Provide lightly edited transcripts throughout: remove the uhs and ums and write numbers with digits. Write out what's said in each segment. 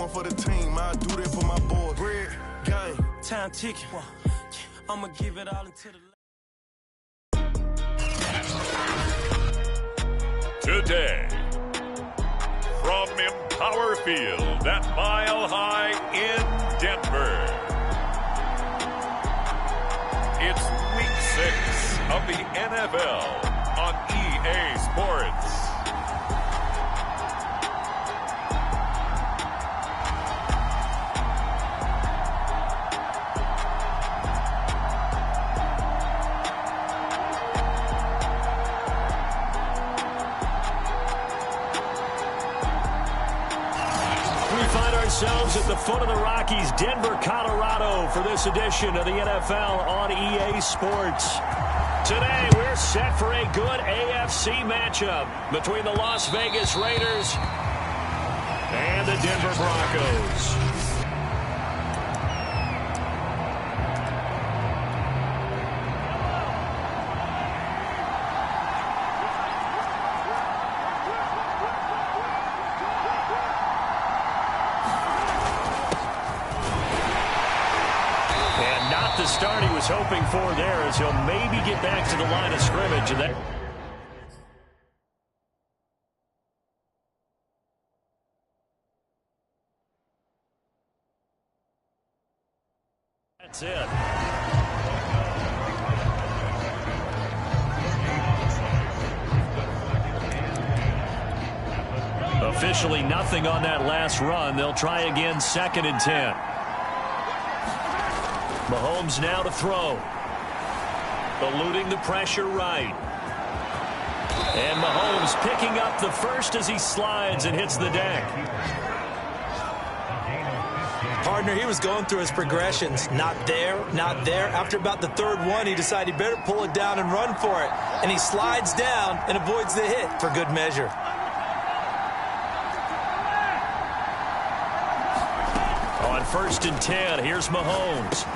one for the team. I do that for my boys. Bread, game, time ticking. I'ma give it all into the. Today, from Empower Field at Mile High in Denver, it's Week 6 of the NFL on EA Sports. Ourselves at the foot of the Rockies, Denver, Colorado, for this edition of the NFL on EA Sports. Today, we're set for a good AFC matchup between the Las Vegas Raiders and the Denver Broncos. The start he was hoping for there, as he'll maybe get back to the line of scrimmage. And that's it. Officially nothing on that last run. They'll try again, 2nd and 10. Mahomes now to throw. Eluding the pressure right. And Mahomes picking up the first as he slides and hits the deck. Partner, he was going through his progressions. Not there, not there. After about the 3rd one, he decided he better pull it down and run for it. And he slides down and avoids the hit for good measure. On 1st and 10, here's Mahomes.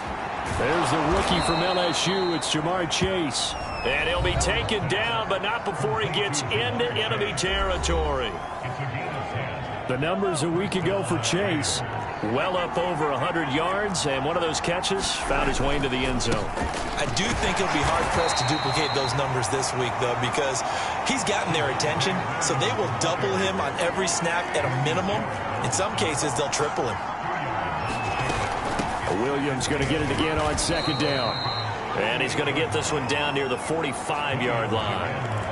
There's the rookie from LSU. It's Jamar Chase. And he'll be taken down, but not before he gets into enemy territory. The numbers a week ago for Chase, well up over 100 yards, and one of those catches found his way into the end zone. I do think he'll be hard-pressed to duplicate those numbers this week, though, because he's gotten their attention, so they will double him on every snap at a minimum. In some cases, they'll triple him. Williams going to get it again on 2nd down. And he's going to get this one down near the 45-yard line.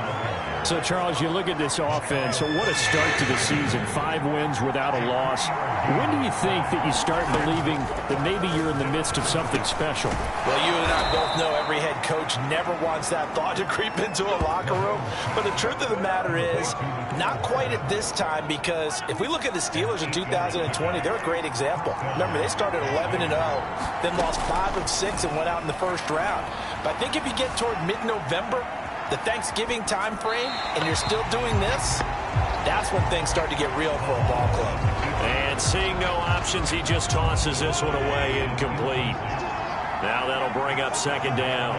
So, Charles, you look at this offense. So what a start to the season. 5 wins without a loss. When do you think that you start believing that maybe you're in the midst of something special? Well, you and I both know every head coach never wants that thought to creep into a locker room. But the truth of the matter is, not quite at this time, because if we look at the Steelers in 2020, they're a great example. Remember, they started 11-0, then lost 5 of 6 and went out in the 1st round. But I think if you get toward mid-November, the Thanksgiving time frame, and you're still doing this, that's when things start to get real for a ball club. And seeing no options, he just tosses this one away incomplete. Now that'll bring up 2nd down.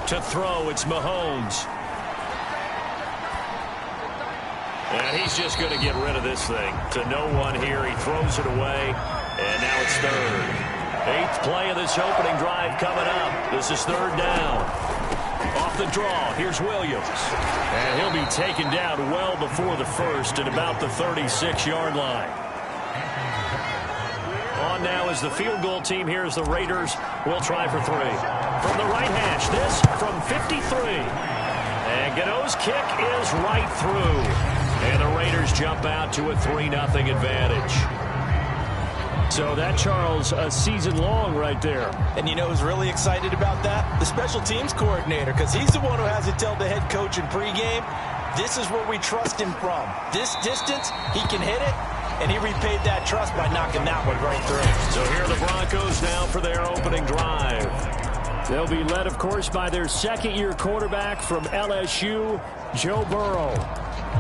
To throw, it's Mahomes. And he's just going to get rid of this thing. To no one here. He throws it away. And now it's 3rd. 8th play of this opening drive coming up. This is 3rd down. Off the draw, here's Williams. And he'll be taken down well before the 1st at about the 36-yard line. On now is the field goal team. Here's the Raiders. We'll try for 3. From the right hash, this from 53. And Gano's kick is right through. And the Raiders jump out to a 3-0 advantage. So that, Charles, a season long right there. And you know who's really excited about that? The special teams coordinator, because he's the one who has to tell the head coach in pregame, this is where we trust him from. This distance, he can hit it, and he repaid that trust by knocking that one right through. So here are the Broncos now for their opening drive. They'll be led, of course, by their 2nd-year quarterback from LSU, Joe Burrow.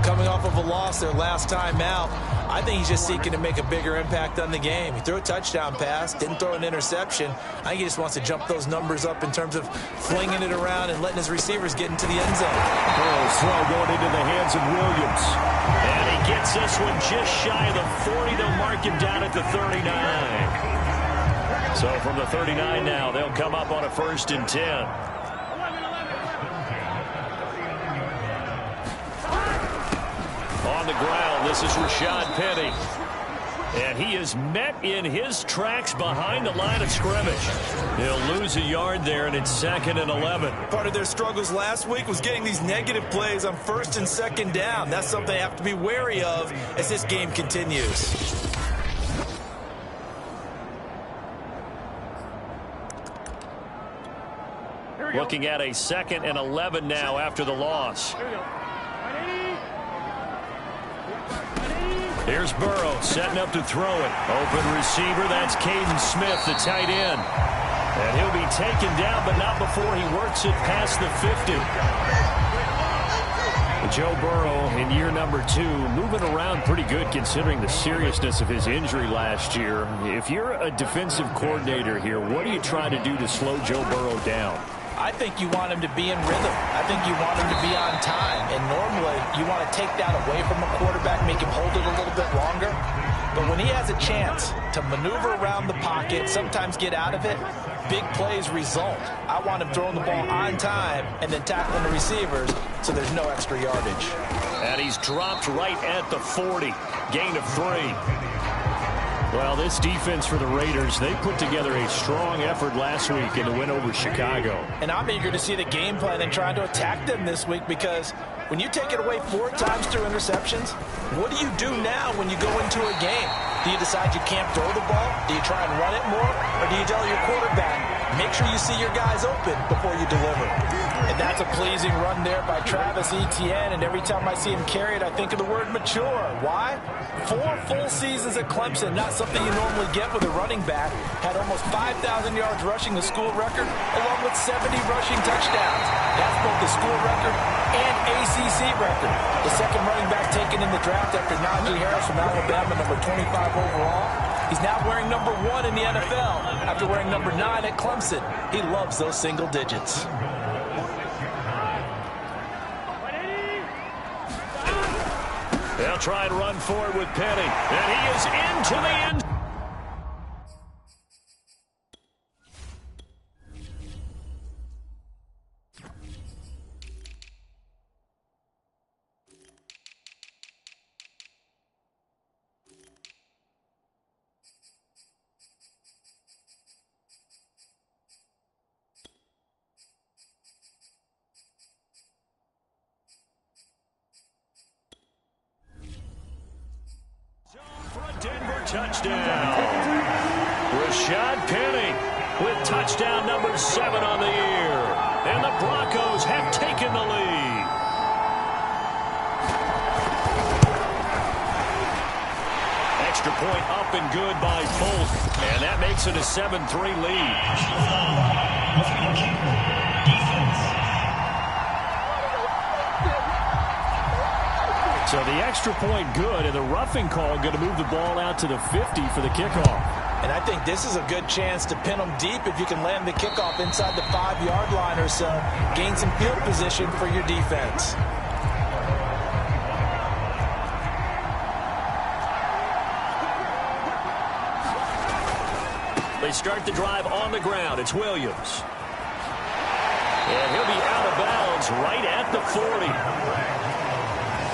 Coming off of a loss their last time out, I think he's just seeking to make a bigger impact on the game. He threw a touchdown pass, didn't throw an interception. I think he just wants to jump those numbers up in terms of flinging it around and letting his receivers get into the end zone. Burrow's throw going into the hands of Williams. And he gets this one just shy of the 40. They'll mark him down at the 39. So from the 39 now, they'll come up on a 1st and 10. On the ground, this is Rashad Penny. And he is met in his tracks behind the line of scrimmage. He'll lose a yard there, and it's 2nd and 11. Part of their struggles last week was getting these negative plays on 1st and 2nd down. That's something they have to be wary of as this game continues. Looking at a 2nd and 11 now after the loss. Here's Burrow setting up to throw it. Open receiver, that's Caden Smith, the tight end. And he'll be taken down, but not before he works it past the 50. Joe Burrow in year number 2, moving around pretty good considering the seriousness of his injury last year. If you're a defensive coordinator here, what do you try to do to slow Joe Burrow down? I think you want him to be in rhythm. I think you want him to be on time. And normally, you want to take that away from a quarterback, make him hold it a little bit longer. But when he has a chance to maneuver around the pocket, sometimes get out of it, big plays result. I want him throwing the ball on time and then tackling the receivers so there's no extra yardage. And he's dropped right at the 40. Gain of 3. Well, this defense for the Raiders, they put together a strong effort last week in the win over Chicago. And I'm eager to see the game plan and trying to attack them this week because when you take it away 4 times through interceptions, what do you do now when you go into a game? Do you decide you can't throw the ball? Do you try and run it more? Or do you tell your quarterback, make sure you see your guys open before you deliver? And that's a pleasing run there by Travis Etienne. And every time I see him carry it, I think of the word mature. Why? 4 full seasons at Clemson, not something you normally get with a running back. Had almost 5,000 yards rushing, the school record, along with 70 rushing touchdowns. That's both the school record and ACC record. The second running back taken in the draft after Najee Harris from Alabama, number 25 overall. He's now wearing number 1 in the NFL after wearing number 9 at Clemson. He loves those single digits. They'll try and run forward with Penny. And he is into the end. Touchdown. Rashad Penny with touchdown number 7 on the year. And the Broncos have taken the lead. Extra point up and good by Fulton. And that makes it a 7-3 lead. So the extra point good, and the roughing call going to move the ball out to the 50 for the kickoff. And I think this is a good chance to pin them deep if you can land the kickoff inside the 5-yard line or so. Gain some field position for your defense. They start the drive on the ground. It's Williams. And he'll be out of bounds right at the 40.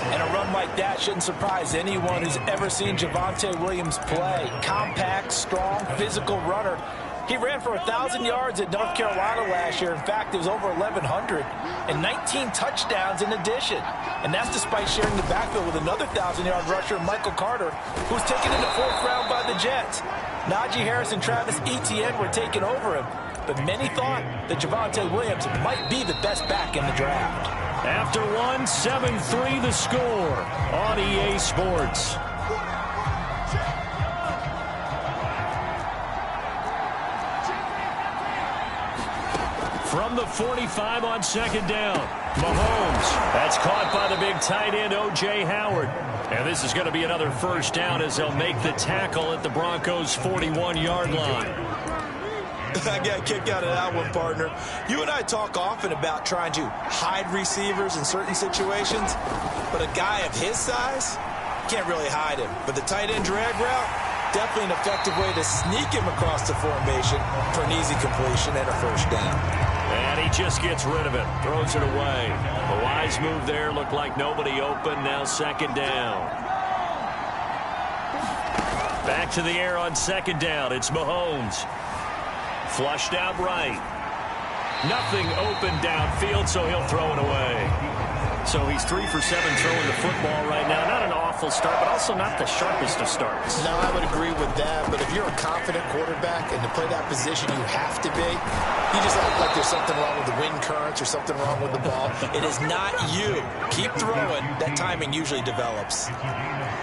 And a run like that shouldn't surprise anyone who's ever seen Javonte Williams play. Compact, strong, physical runner. He ran for 1,000 yards at North Carolina last year. In fact, it was over 1,100 and 19 touchdowns in addition. And that's despite sharing the backfield with another 1,000-yard rusher, Michael Carter, who was taken in the 4th round by the Jets. Najee Harris and Travis Etienne were taking over him. But many thought that Javonte Williams might be the best back in the draft. After 7-3 the score on EA Sports. From the 45 on second down. Mahomes. That's caught by the big tight end, O.J. Howard. And this is going to be another first down as they'll make the tackle at the Broncos' 41-yard line. I got a kick out of that one, partner. You and I talk often about trying to hide receivers in certain situations, but a guy of his size can't really hide him. But the tight end drag route, definitely an effective way to sneak him across the formation for an easy completion and a first down. And he just gets rid of it, throws it away. A wise move there, looked like nobody open, now second down. Back to the air on second down, it's Mahomes. Flushed out right. Nothing open downfield, so he'll throw it away. So he's 3 for 7 throwing the football right now. Not an awful start, but also not the sharpest of starts. No, I would agree with that. But if you're a confident quarterback and to play that position you have to be, you just act like there's something wrong with the wind currents or something wrong with the ball. It is not you. Keep throwing. That timing usually develops.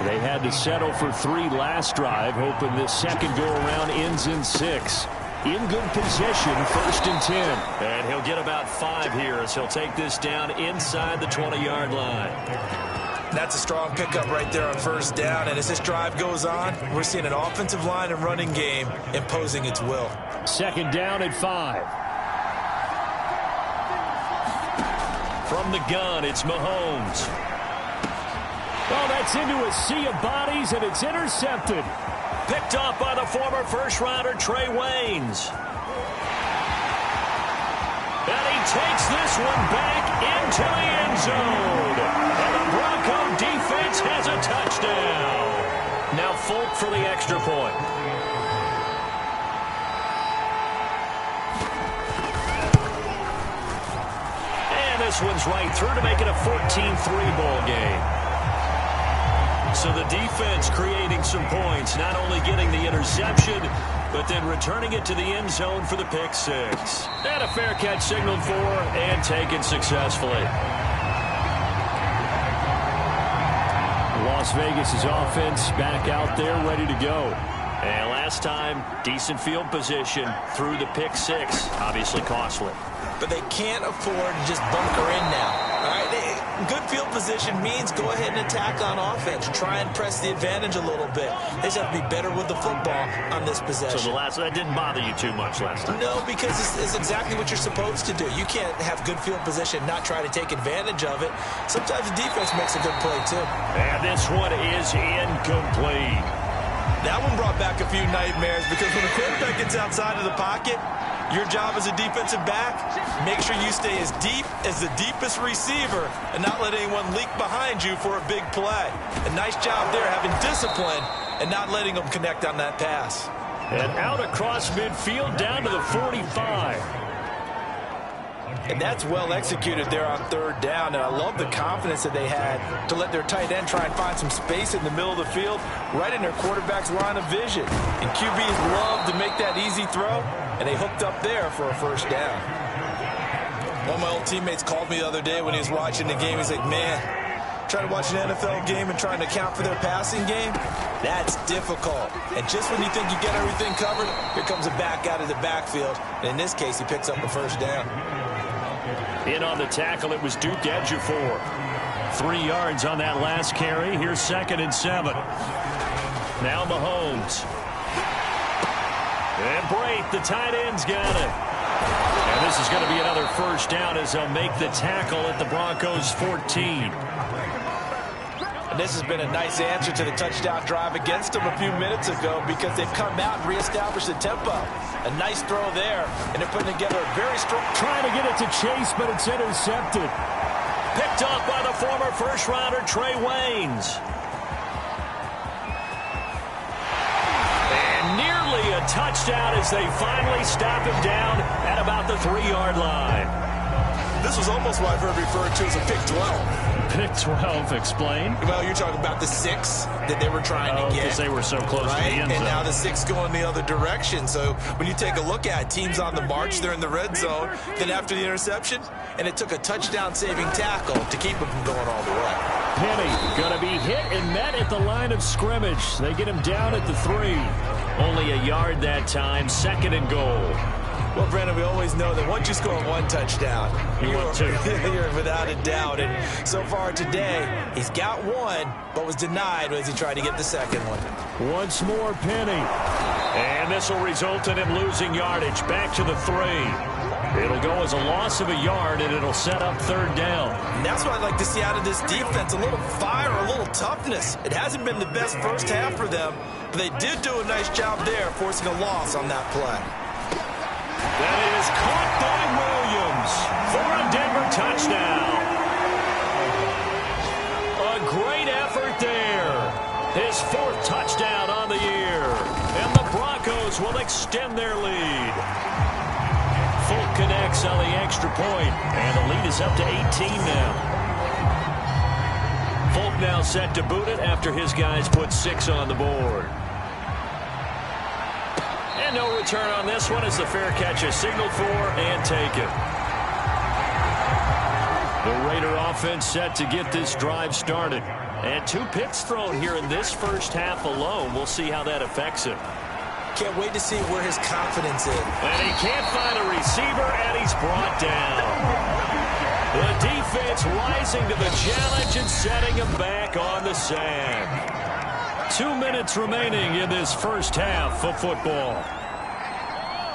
They had to settle for 3 last drive, hoping this second go-around ends in 6. In good position, 1st and 10. And he'll get about 5 here as he'll take this down inside the 20-yard line. That's a strong pickup right there on first down. And as this drive goes on, we're seeing an offensive line and running game imposing its will. Second down at 5. From the gun, it's Mahomes. Oh, that's into a sea of bodies, and it's intercepted. Picked off by the former first-rounder Trey Waynes. And he takes this one back into the end zone. And the Bronco defense has a touchdown. Now Folk for the extra point. And this one's right through to make it a 14-3 ball game. So the defense creating some points, not only getting the interception, but then returning it to the end zone for the pick 6. And a fair catch signaled for and taken successfully. Las Vegas' offense back out there ready to go. And last time, decent field position through the pick 6, obviously costly. But they can't afford to just bunker in now. All right, good field position means go ahead and attack on offense. Try and press the advantage a little bit. They just have to be better with the football on this possession. So that didn't bother you too much last time? No, because it's exactly what you're supposed to do. You can't have good field position and not try to take advantage of it. Sometimes the defense makes a good play, too. And this one is incomplete. That one brought back a few nightmares because when a quarterback gets outside of the pocket, your job as a defensive back, make sure you stay as deep as the deepest receiver and not let anyone leak behind you for a big play. A nice job there having discipline and not letting them connect on that pass. And out across midfield down to the 45. And that's well executed there on third down. And I love the confidence that they had to let their tight end try and find some space in the middle of the field, right in their quarterback's line of vision. And QBs love to make that easy throw, and they hooked up there for a first down. One of my old teammates called me the other day when he was watching the game. He's like, man, trying to watch an NFL game and trying to account for their passing game, that's difficult. And just when you think you get everything covered, here comes a back out of the backfield. And in this case, he picks up a first down. In on the tackle, it was Duke Ejiofor. 3 yards on that last carry. Here's 2nd and 7. Now Mahomes. And Brate, the tight end's got it. And this is going to be another first down as they'll make the tackle at the Broncos' 14. And this has been a nice answer to the touchdown drive against them a few minutes ago because they've come out and reestablished the tempo. A nice throw there, and they're putting together a very strong... Trying to get it to Chase, but it's intercepted. Picked off by the former first-rounder Trey Waynes. And nearly a touchdown as they finally stop him down at about the 3-yard line. This was almost what I've heard referred to as a pick 12. Pick 12, explain. Well, you're talking about the 6 that they were trying to get. Because they were so close to the end zone. And now the 6 going the other direction. So when you take a look at it, teams on the march, they're in the red zone. Then after the interception, and it took a touchdown-saving tackle to keep them from going all the way. Penny going to be hit and met at the line of scrimmage. They get him down at the 3. Only a yard that time, 2nd and goal. Well, Brandon, we always know that once you score one touchdown, you're without a doubt. And so far today, he's got one, but was denied as he tried to get the second one. Once more, Penny. And this will result in him losing yardage. Back to the 3. It'll go as a loss of a yard, and it'll set up 3rd down. And that's what I'd like to see out of this defense, a little fire, a little toughness. It hasn't been the best first half for them, but they did do a nice job there, forcing a loss on that play. That is caught by Williams for a Denver touchdown. A great effort there. His 4th touchdown on the year. And the Broncos will extend their lead. Folk connects on the extra point, and the lead is up to 18 now. Folk now set to boot it after his guys put 6 on the board. And no return on this one as the fair catch is signaled for and taken. The Raider offense set to get this drive started. And 2 picks thrown here in this first half alone. We'll see how that affects him. Can't wait to see where his confidence is. And he can't find a receiver, and he's brought down. The defense rising to the challenge and setting him back on the sand. 2 minutes remaining in this first half of football.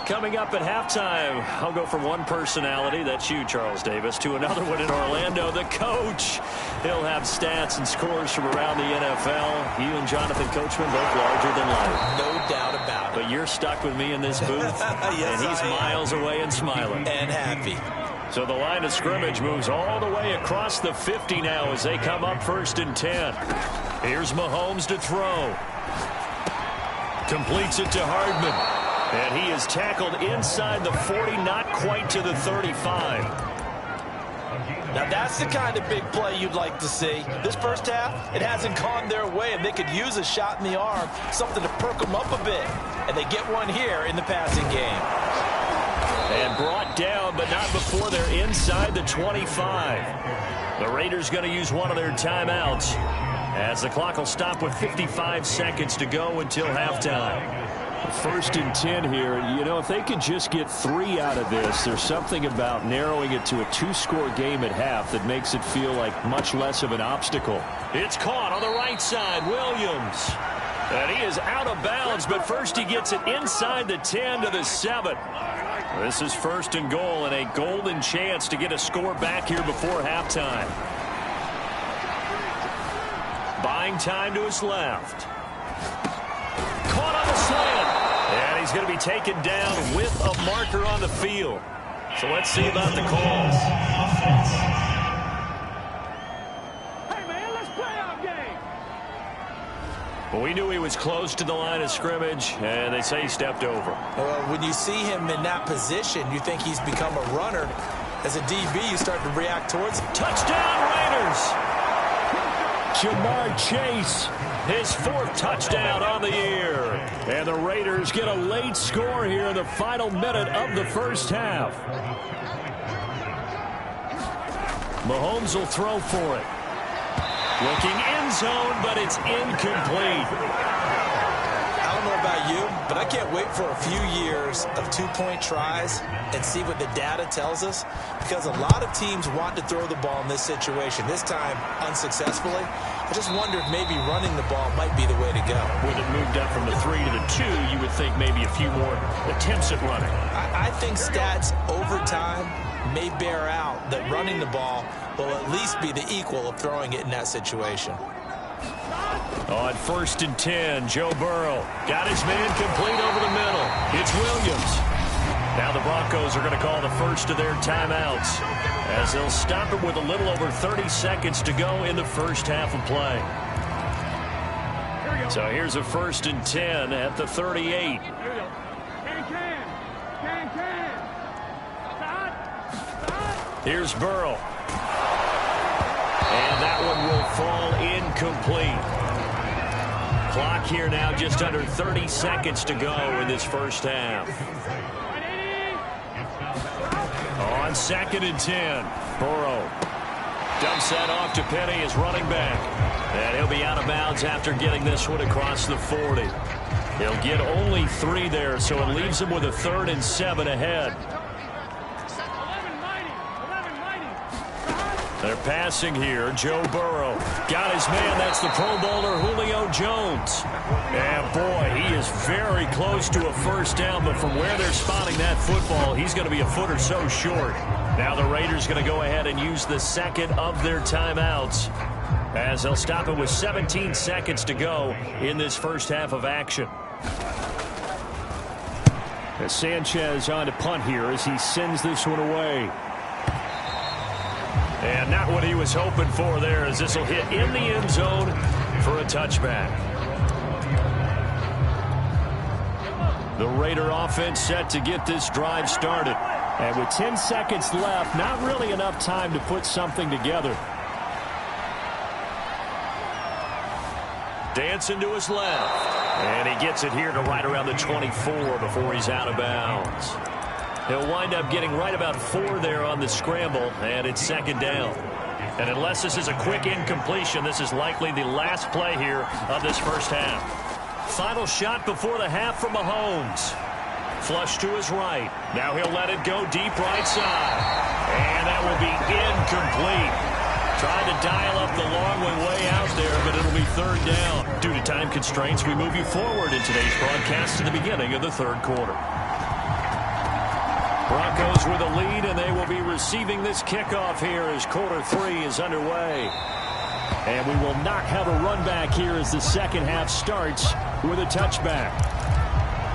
Coming up at halftime, I'll go from one personality, that's you, Charles Davis, to another one in Orlando, the coach. He'll have stats and scores from around the NFL. You and Jonathan Coachman both larger than life. No doubt about it. But you're stuck with me in this booth, yes, and he's miles away and smiling. And happy. So the line of scrimmage moves all the way across the 50 now as they come up 1st and 10. Here's Mahomes to throw. Completes it to Hardman. And he is tackled inside the 40, not quite to the 35. Now that's the kind of big play you'd like to see. This first half, it hasn't gone their way, and they could use a shot in the arm, something to perk them up a bit. And they get one here in the passing game. And brought down, but not before they're inside the 25. The Raiders going to use one of their timeouts as the clock will stop with 55 seconds to go until halftime. 1st and 10 here. You know, if they could just get 3 out of this, there's something about narrowing it to a 2-score game at half that makes it feel like much less of an obstacle. It's caught on the right side. Williams. And he is out of bounds, but first he gets it inside the 10 to the 7. This is 1st and goal and a golden chance to get a score back here before halftime. Buying time to his left. Caught on the slant. And he's going to be taken down with a marker on the field. So let's see about the calls. Hey, man, let's play our game. Well, we knew he was close to the line of scrimmage, and they say he stepped over. Well, when you see him in that position, you think he's become a runner. As a DB, you start to react towards him. Touchdown, Raiders! Jamar Chase, his 4th touchdown on the year. And the Raiders get a late score here in the final minute of the first half. Mahomes will throw for it. Looking end zone, but it's incomplete. I don't know about you, but I can't wait for a few years of 2-point tries and see what the data tells us, because a lot of teams want to throw the ball in this situation. This time, unsuccessfully. I just wonder if maybe running the ball might be the way to go. With it moved up from the 3 to the 2, you would think maybe a few more attempts at running. I think stats over time may bear out that running the ball will at least be the equal of throwing it in that situation. On 1st and 10, Joe Burrow got his man complete over the middle. It's Williams. Now the Broncos are going to call the first of their timeouts as they'll stop it with a little over 30 seconds to go in the first half of play. So here's a 1st and 10 at the 38. Here's Burrow. And that one will fall incomplete. Clock here now just under 30 seconds to go in this first half. On 2nd and 10, Burrow dumps that off to Penny, his running back. And he'll be out of bounds after getting this one across the 40. He'll get only 3 there, so it leaves him with a 3rd and 7 ahead. They're passing here. Joe Burrow got his man. That's the Pro Bowler Julio Jones. And boy, he is very close to a first down, but from where they're spotting that football, he's going to be a foot or so short. Now the Raiders going to go ahead and use the second of their timeouts, as they'll stop it with 17 seconds to go in this first half of action. As Sanchez on to punt here as he sends this one away. And not what he was hoping for there, as this will hit in the end zone for a touchback. The Raider offense set to get this drive started. And with 10 seconds left, not really enough time to put something together. Dancing to his left. And he gets it here to right around the 24 before he's out of bounds. He'll wind up getting right about 4 there on the scramble, and it's second down. And unless this is a quick incompletion, this is likely the last play here of this first half. Final shot before the half from Mahomes. Flush to his right. Now he'll let it go deep right side. And that will be incomplete. Trying to dial up the long way out there, but it'll be third down. Due to time constraints, we move you forward in today's broadcast to the beginning of the third quarter. Broncos with a lead, and they will be receiving this kickoff here as quarter 3 is underway. And we will not have a run back here as the second half starts with a touchback.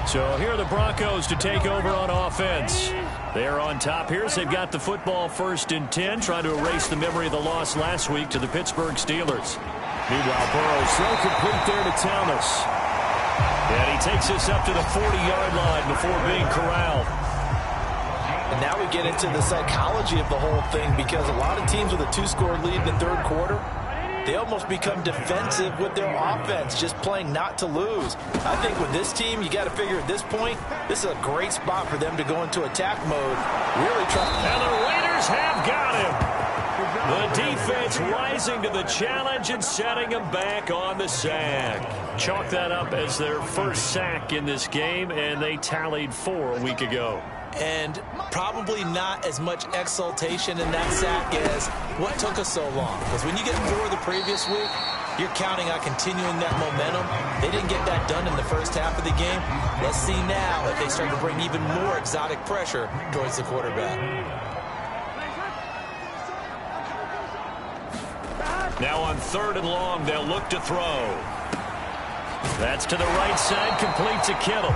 So here are the Broncos to take over on offense. They're on top here as they've got the football 1st and 10, trying to erase the memory of the loss last week to the Pittsburgh Steelers. Meanwhile, Burrow throw complete there to Thomas. And he takes this up to the 40-yard line before being corralled. And now we get into the psychology of the whole thing, because a lot of teams with a 2-score lead in the third quarter, they almost become defensive with their offense, just playing not to lose. I think with this team, you got to figure at this point, this is a great spot for them to go into attack mode. Really try. And the Raiders have got him. The defense rising to the challenge and setting him back on the sack. Chalk that up as their first sack in this game, and they tallied 4 a week ago. And probably not as much exultation in that sack as what took us so long. Because when you get 4 the previous week, you're counting on continuing that momentum. They didn't get that done in the first half of the game. Let's see now if they start to bring even more exotic pressure towards the quarterback. Now on 3rd and long, they'll look to throw. That's to the right side, complete to Kittle.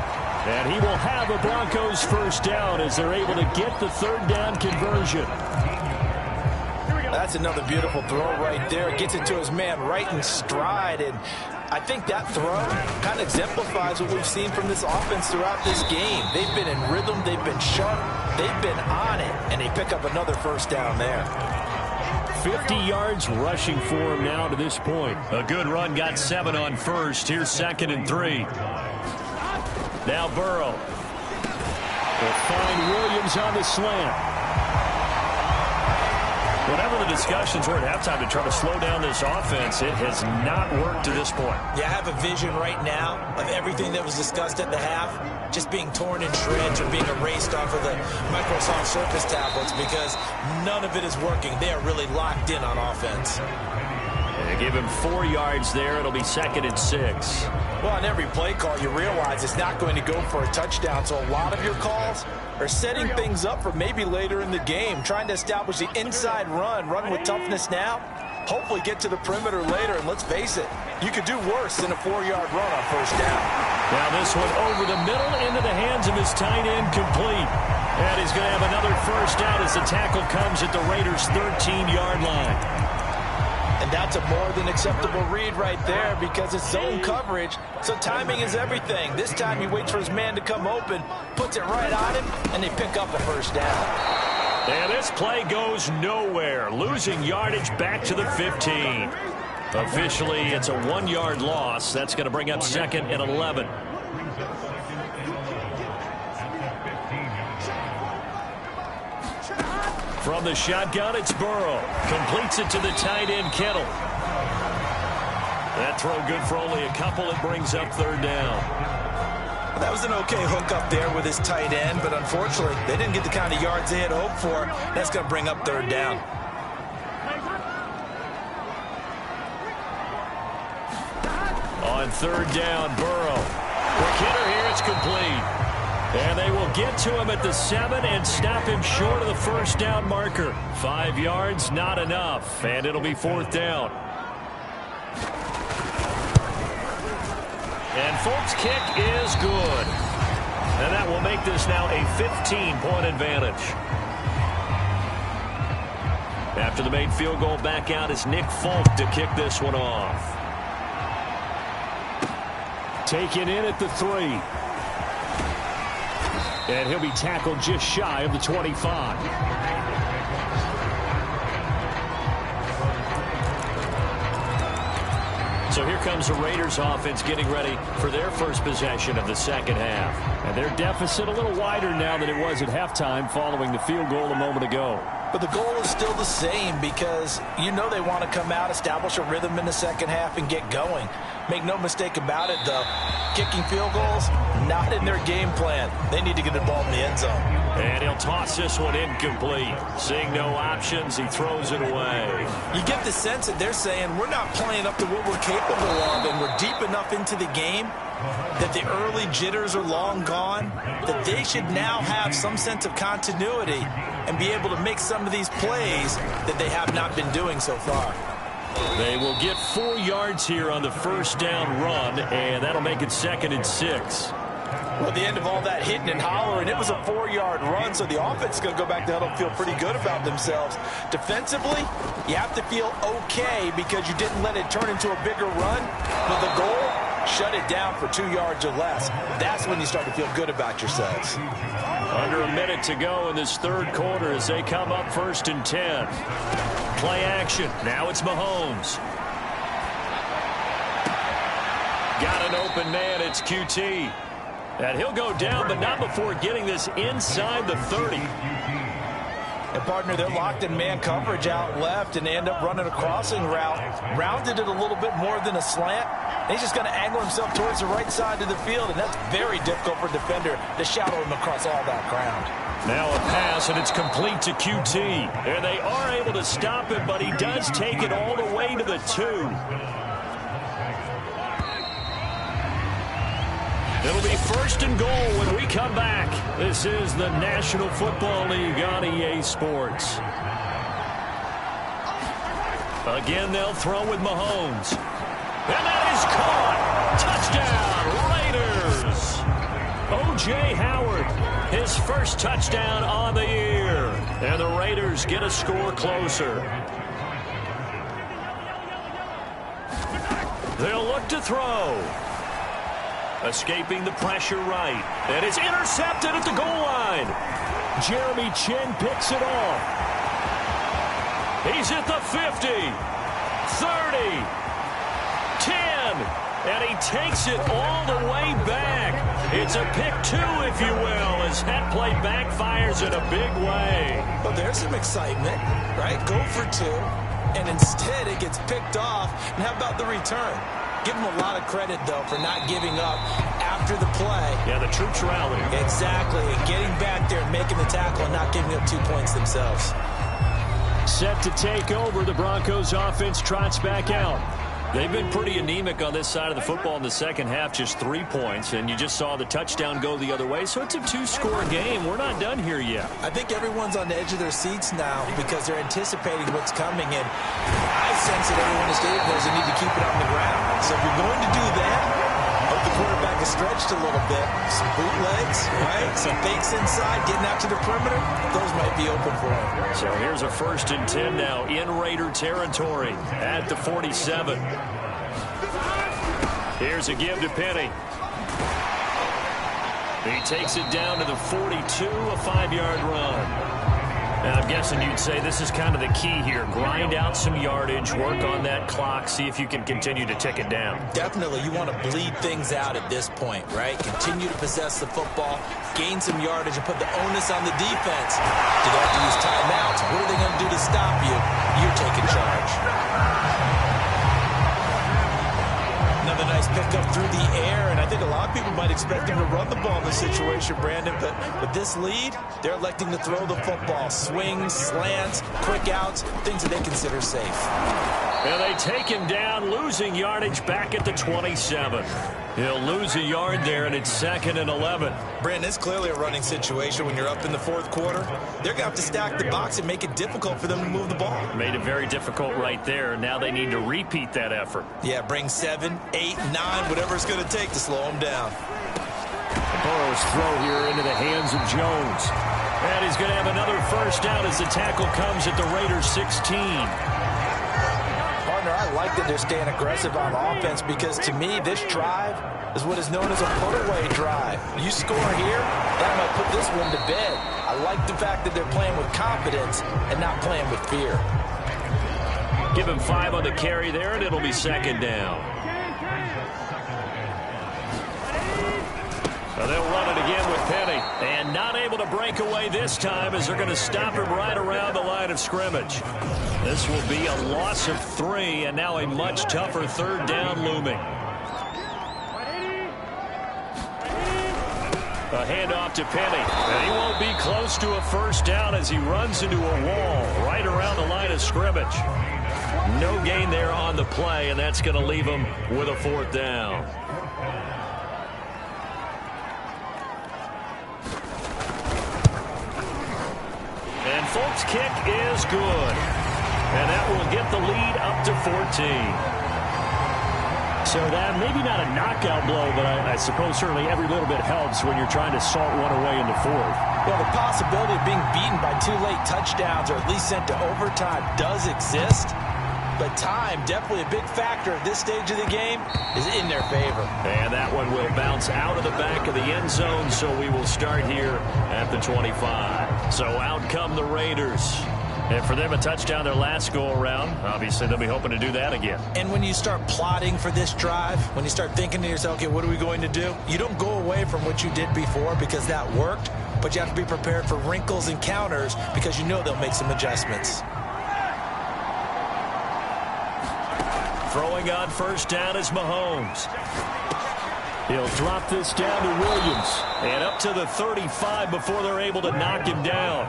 And he will have a Broncos first down as they're able to get the 3rd down conversion. That's another beautiful throw right there. Gets it to his man right in stride. And I think that throw kind of exemplifies what we've seen from this offense throughout this game. They've been in rhythm. They've been sharp. They've been on it. And they pick up another first down there. 50 yards rushing for him now to this point. A good run, got 7 on first. Here's 2nd and 3. Now Burrow will find Williams on the slant. Whatever the discussions were at halftime to try to slow down this offense, it has not worked to this point. Yeah, I have a vision right now of everything that was discussed at the half just being torn in shreds or being erased off of the Microsoft Surface tablets, because none of it is working. They are really locked in on offense. They give him 4 yards there. It'll be 2nd and 6. Well, on every play call, you realize it's not going to go for a touchdown. So a lot of your calls are setting things up for maybe later in the game, trying to establish the inside run with toughness now, hopefully get to the perimeter later. And let's face it, you could do worse than a 4-yard run on first down. Now this one over the middle into the hands of his tight end, complete. And he's going to have another first down as the tackle comes at the Raiders' 13-yard line. And that's a more than acceptable read right there, because it's zone coverage, so timing is everything. This time he waits for his man to come open, puts it right on him, and they pick up a first down. And this play goes nowhere, losing yardage back to the 15. Officially, it's a 1-yard loss. That's going to bring up 2nd and 11. From the shotgun, it's Burrow. Completes it to the tight end, Kittle. That throw good for only a couple. It brings up 3rd down. That was an okay hook up there with his tight end, but unfortunately, they didn't get the kind of yards they had hoped for. That's going to bring up third down. On third down, Burrow. Quick hitter here, it's complete. And they will get to him at the 7 and stop him short of the first down marker. 5 yards, not enough, and it'll be fourth down. And Folk's kick is good. And that will make this now a 15-point advantage. After the made field goal, back out is Nick Folk to kick this one off. Taken in at the 3. And he'll be tackled just shy of the 25. So here comes the Raiders offense getting ready for their first possession of the second half. And their deficit a little wider now than it was at halftime following the field goal a moment ago. But the goal is still the same because you know they want to come out, establish a rhythm in the second half, and get going. Make no mistake about it, though. Kicking field goals, not in their game plan. They need to get the ball in the end zone. And he'll toss this one incomplete. Seeing no options, he throws it away. You get the sense that they're saying we're not playing up to what we're capable of, and we're deep enough into the game that the early jitters are long gone, that they should now have some sense of continuity and be able to make some of these plays that they have not been doing so far. They will get 4 yards here on the first down run, and that'll make it 2nd and 6. Well, at the end of all that hitting and hollering, it was a 4-yard run, so the offense is going to go back to huddle and feel pretty good about themselves. Defensively, you have to feel okay because you didn't let it turn into a bigger run. But the goal, shut it down for 2 yards or less. That's when you start to feel good about yourselves. Under a minute to go in this third quarter as they come up 1st and 10. Play action. Now it's Mahomes. Got an open man. It's QT. And he'll go down, but not before getting this inside the 30. And, partner, they're locked in man coverage out left, and they end up running a crossing route. Rounded it a little bit more than a slant. And he's just going to angle himself towards the right side of the field, and that's very difficult for a defender to shadow him across all that ground. Now a pass, and it's complete to QT. And they are able to stop him, but he does take it all the way to the 2. It'll be 1st and goal when we come back. This is the National Football League on EA Sports. Again, they'll throw with Mahomes. And that is caught. Touchdown, Raiders. O.J. Howard, his first touchdown on the year. And the Raiders get a score closer. They'll look to throw. Escaping the pressure right. And it's intercepted at the goal line. Jeremy Chin picks it off. He's at the 50, 30, 10, and he takes it all the way back. It's a pick 2, if you will, as that play backfires in a big way. Well, there's some excitement, right? Go for 2, and instead it gets picked off. And how about the return? Give him a lot of credit, though, for not giving up after the play. Yeah, the troops rallying. Exactly, and getting back there and making the tackle and not giving up 2 points themselves. Set to take over, the Broncos offense trots back out. They've been pretty anemic on this side of the football in the second half, just 3 points, and you just saw the touchdown go the other way, so it's a 2-score game. We're not done here yet. I think everyone's on the edge of their seats now because they're anticipating what's coming, and I sense that everyone in the stadium knows they need to keep it on the ground. So if you're going to do that, hope the quarterback is stretched a little bit. Some bootlegs, right? Some fakes inside, getting out to the perimeter. Those might be open for him. So here's a 1st and 10 now in Raider territory at the 47. Here's a give to Penny. He takes it down to the 42, a 5-yard run. And I'm guessing you'd say this is kind of the key here. Grind out some yardage, work on that clock, see if you can continue to tick it down. Definitely. You want to bleed things out at this point, right? Continue to possess the football, gain some yardage, and put the onus on the defense. Do they have to use timeouts? What are they going to do to stop you? You're taking charge. Another nice pickup through the air, and I think a lot of people might expect him to run the ball in this situation, Brandon, but with this lead, they're electing to throw the football. Swings, slants, quick outs, things that they consider safe. And they take him down, losing yardage back at the 27. He'll lose a yard there, and it's 2nd and 11. Brandon, it's clearly a running situation when you're up in the 4th quarter. They're going to have to stack the box and make it difficult for them to move the ball. Made it very difficult right there. Now they need to repeat that effort. Yeah, bring 7, 8, 9, whatever it's going to take to slow them down. Burrow's throw here into the hands of Jones. And he's going to have another first down as the tackle comes at the Raiders' 16. I like that they're staying aggressive on offense because, to me, this drive is what is known as a put-away drive. You score here, that might put this one to bed. I like the fact that they're playing with confidence and not playing with fear. Give him 5 on the carry there, and it'll be 2nd down. So they'll run it again with Penny. And not able to break away this time as they're going to stop him right around the line of scrimmage. This will be a loss of 3, and now a much tougher 3rd down looming. A handoff to Penny. And he won't be close to a first down as he runs into a wall right around the line of scrimmage. No gain there on the play, and that's going to leave him with a 4th down. And Folk's kick is good. And that will get the lead up to 14. So that maybe not a knockout blow, but I suppose certainly every little bit helps when you're trying to salt one away in the 4th. Well, the possibility of being beaten by 2 late touchdowns or at least sent to overtime does exist. But time, definitely a big factor at this stage of the game, is in their favor. And that one will bounce out of the back of the end zone, so we will start here at the 25. So out come the Raiders. And for them, a touchdown their last go-around. Obviously, they'll be hoping to do that again. And when you start plotting for this drive, when you start thinking to yourself, okay, what are we going to do? You don't go away from what you did before because that worked, but you have to be prepared for wrinkles and counters because you know they'll make some adjustments. Throwing on first down is Mahomes. He'll drop this down to Williams. And up to the 35 before they're able to knock him down.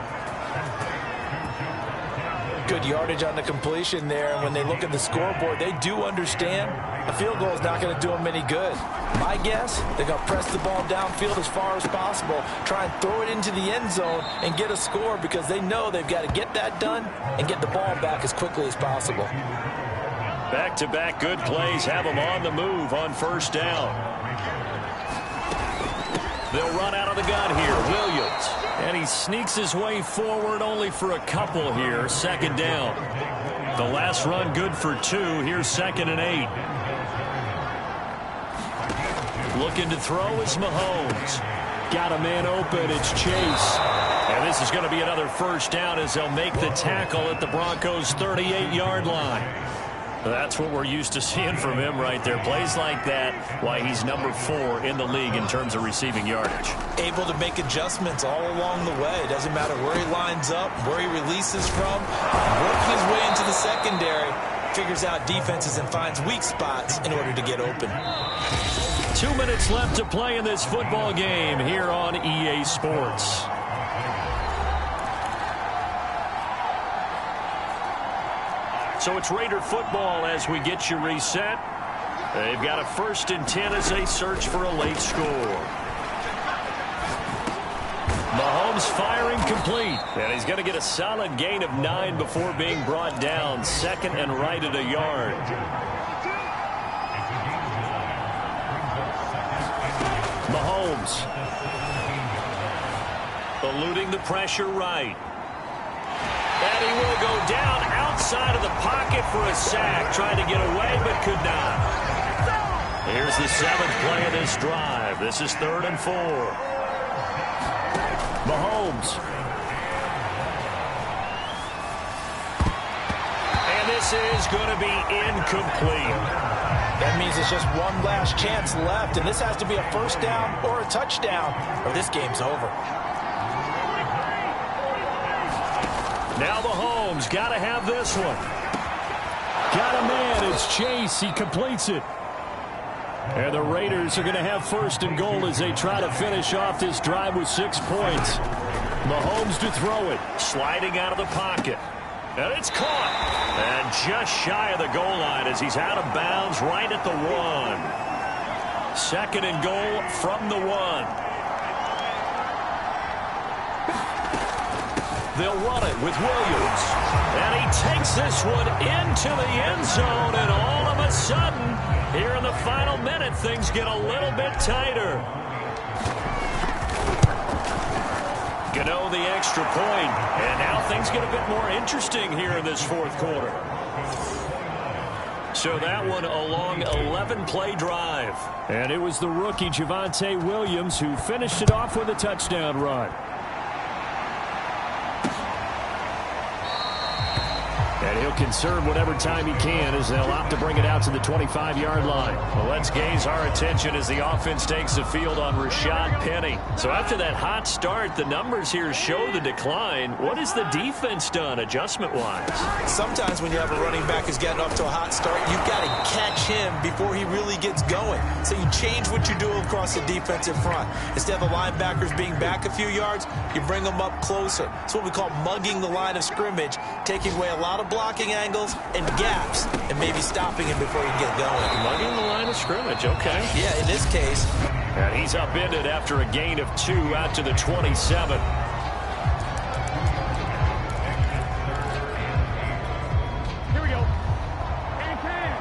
Good yardage on the completion there. And when they look at the scoreboard, they do understand a field goal is not going to do them any good. My guess, they're going to press the ball downfield as far as possible, try and throw it into the end zone and get a score because they know they've got to get that done and get the ball back as quickly as possible. Back-to-back good plays have them on the move on first down. They'll run out of the gun here. Williams. And he sneaks his way forward only for a couple here. 2nd down. The last run good for 2. Here's 2nd and 8. Looking to throw is Mahomes. Got a man open. It's Chase. And this is going to be another first down as they'll make the tackle at the Broncos' 38-yard line. That's what we're used to seeing from him right there. Plays like that, why he's number 4 in the league in terms of receiving yardage. Able to make adjustments all along the way. Doesn't matter where he lines up, where he releases from. Working his way into the secondary, figures out defenses and finds weak spots in order to get open. 2 minutes left to play in this football game here on EA Sports. So it's Raider football as we get you reset. They've got a 1st and 10 as they search for a late score. Mahomes firing complete. And he's going to get a solid gain of 9 before being brought down. 2nd and right at a yard. Mahomes. Eluding the pressure right. And he will go down outside of the pocket for a sack. Trying to get away, but could not. Here's the 7th play of this drive. This is 3rd and 4. Mahomes. And this is going to be incomplete. That means it's just one last chance left, and this has to be a first down or a touchdown, or this game's over. Now Mahomes got to have this one. Got a man. It's Chase. He completes it. And the Raiders are going to have first and goal as they try to finish off this drive with 6 points. Mahomes to throw it. Sliding out of the pocket. And it's caught. And just shy of the goal line as he's out of bounds right at the 1. Second and goal from the 1. They'll run it with Williams. And he takes this one into the end zone. And all of a sudden, here in the final minute, things get a little bit tighter. Gano the extra point. And now things get a bit more interesting here in this fourth quarter. So that one a long 11-play drive. And it was the rookie Javonte Williams who finished it off with a touchdown run. And he'll conserve whatever time he can as they'll opt to bring it out to the 25-yard line. Well, let's gaze our attention as the offense takes the field on Rashad Penny. So after that hot start, the numbers here show the decline. What has the defense done adjustment-wise? Sometimes when you have a running back who's getting off to a hot start, you've got to catch him before he really gets going. So you change what you do across the defensive front. Instead of the linebackers being back a few yards, you bring them up closer. It's what we call mugging the line of scrimmage, taking away a lot of blocking angles and gaps and maybe stopping him before he get going. Mugging the line of scrimmage, okay. Yeah, in this case. And he's upended after a gain of 2 out to the 27. Here we go. Can.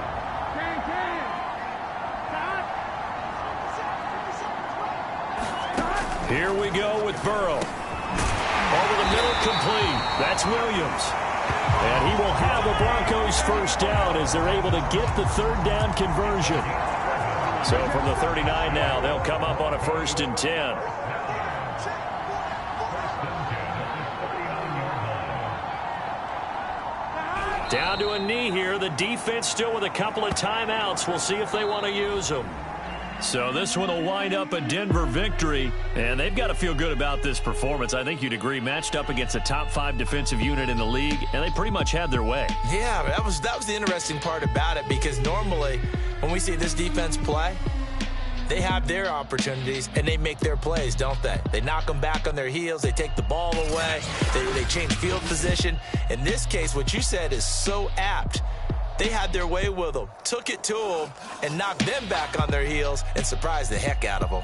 Stop. Here we go with Burrow. Over the middle, complete. That's Williams. And he will have a Broncos first down as they're able to get the third down conversion. So from the 39 now, they'll come up on a 1st and 10. Down to a knee here. The defense still with a couple of timeouts. We'll see if they want to use them. So this one will wind up a Denver victory, and they've got to feel good about this performance. I think you'd agree, matched up against a top 5 defensive unit in the league, and they pretty much had their way. Yeah, that was the interesting part about it, because normally when we see this defense play, they have their opportunities and they make their plays, don't they? They knock them back on their heels. They take the ball away. They change field position. In this case, what you said is so apt. They had their way with them, took it to them, and knocked them back on their heels and surprised the heck out of them.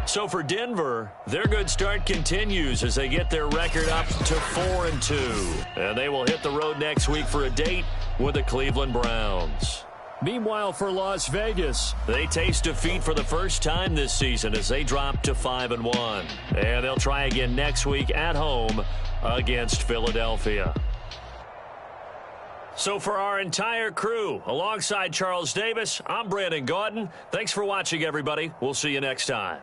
So for Denver, their good start continues as they get their record up to 4-2. And they will hit the road next week for a date with the Cleveland Browns. Meanwhile, for Las Vegas, they taste defeat for the first time this season as they drop to 5-1. And they'll try again next week at home against Philadelphia. So for our entire crew, alongside Charles Davis, I'm Brandon Gaudin. Thanks for watching, everybody. We'll see you next time.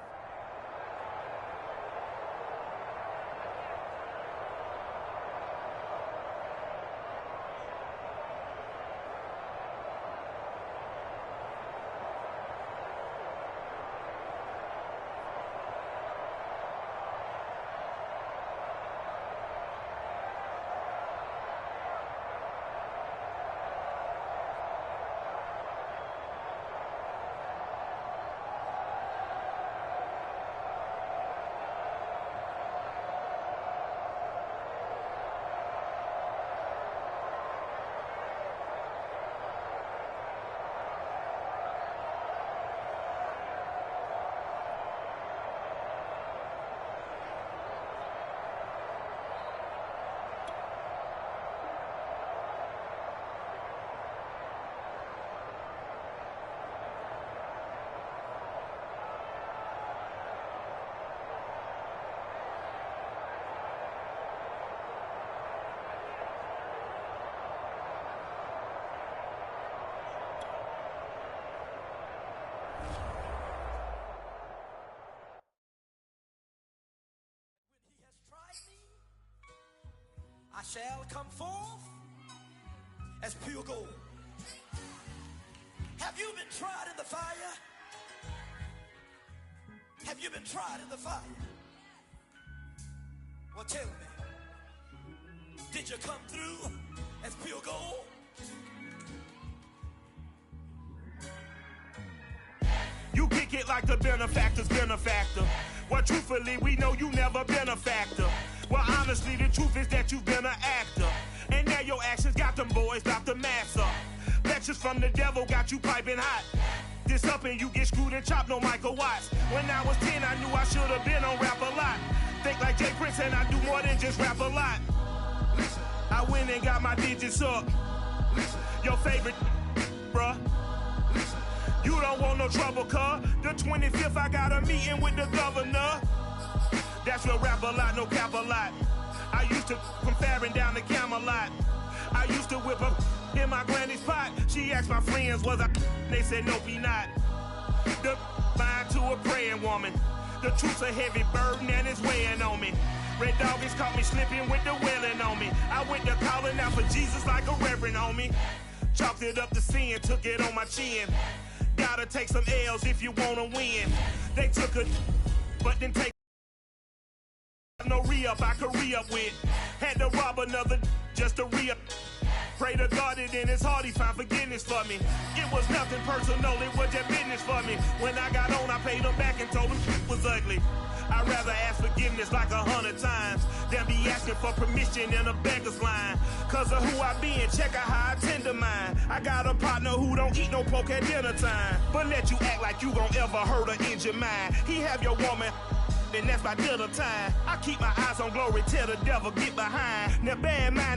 I shall come forth as pure gold. Have you been tried in the fire? Have you been tried in the fire? Well, tell me, did you come through as pure gold? Kick it like the benefactor's benefactor. Well, truthfully, we know you never been a factor. Well, honestly, the truth is that you've been an actor. And now your actions got them boys about to mass up. Lectures from the devil got you piping hot. This up and you get screwed and chopped, no Michael Watts. When I was 10, I knew I should have been on rap a lot. Think like Jay Prince and I do more than just rap a lot. I went and got my digits up. Your favorite, bruh. You don't want no trouble, cuz. The 25th, I got a meeting with the governor. That's real rap a lot, no cap a lot. I used to from Farron down to Camelot. I used to whip up in my granny's pot. She asked my friends, was I? They said, nope, he not. The line to a praying woman. The truth's a heavy burden and it's weighing on me. Red doggies caught me slipping with the wailing on me. I went to calling out for Jesus like a reverend on me. Chalked it up to sin, took it on my chin. Gotta take some L's if you wanna win. They took a, but then take no re-up I could re-up with. Had to rob another just to re-up. Pray to God that in his heart he found forgiveness for me. It was nothing personal, it was just business for me. When I got on, I paid him back and told him it was ugly. I'd rather ask forgiveness like 100 times than be asking for permission in a beggar's line. Cause of who I be and check out how I tend to mine. I got a partner who don't eat no pork at dinner time, but let you act like you gon' ever hurt or injure mine. He have your woman, and that's by dinner time. I keep my eyes on glory till the devil get behind. Now bad mind